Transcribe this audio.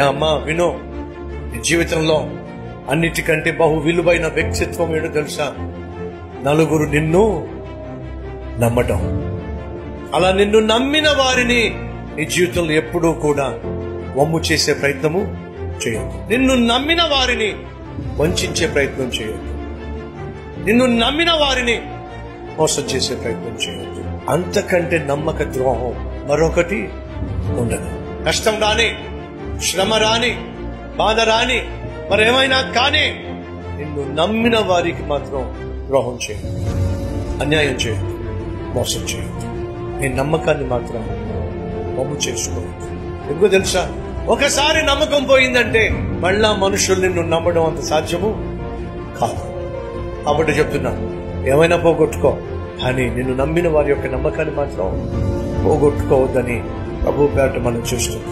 అమ్మా వినో, నీ జీవితంలో అన్నిటికంటే బహు విలువైన వ్యక్తిత్వం ఏదో తెలుసా? నలుగురు నిన్ను నమ్మటం. అలా నిన్ను నమ్మిన వారిని నీ జీవితంలో ఎప్పుడూ కూడా వమ్ము చేసే ప్రయత్నము చేయొద్దు. నిన్ను నమ్మిన వారిని వంచే ప్రయత్నం చేయొద్దు. నిన్ను నమ్మిన వారిని మోసం చేసే ప్రయత్నం చేయొద్దు. అంతకంటే నమ్మక ద్రోహం మరొకటి ఉండదు. కష్టం రాని, శ్రమ రాని, బాధ రాని, మరేమైనా కానీ నిన్ను నమ్మిన వారికి మాత్రం ద్రోహం చేయదు, అన్యాయం చేయదు, మోసం చేయదు. నీ నమ్మకాన్ని మాత్రం వమ్ము చేసుకోవద్దు. ఎందుకు తెలుసా? ఒకసారి నమ్మకం పోయిందంటే మళ్ళా మనుషులు నిన్ను నమ్మడం అంత సాధ్యము కాదు. కాబట్టి చెప్తున్నాను, ఏమైనా పోగొట్టుకో, కానీ నిన్ను నమ్మిన వారి యొక్క నమ్మకాన్ని మాత్రం పోగొట్టుకోవద్దని ప్రభు పేరట మనం చూస్తున్నాం.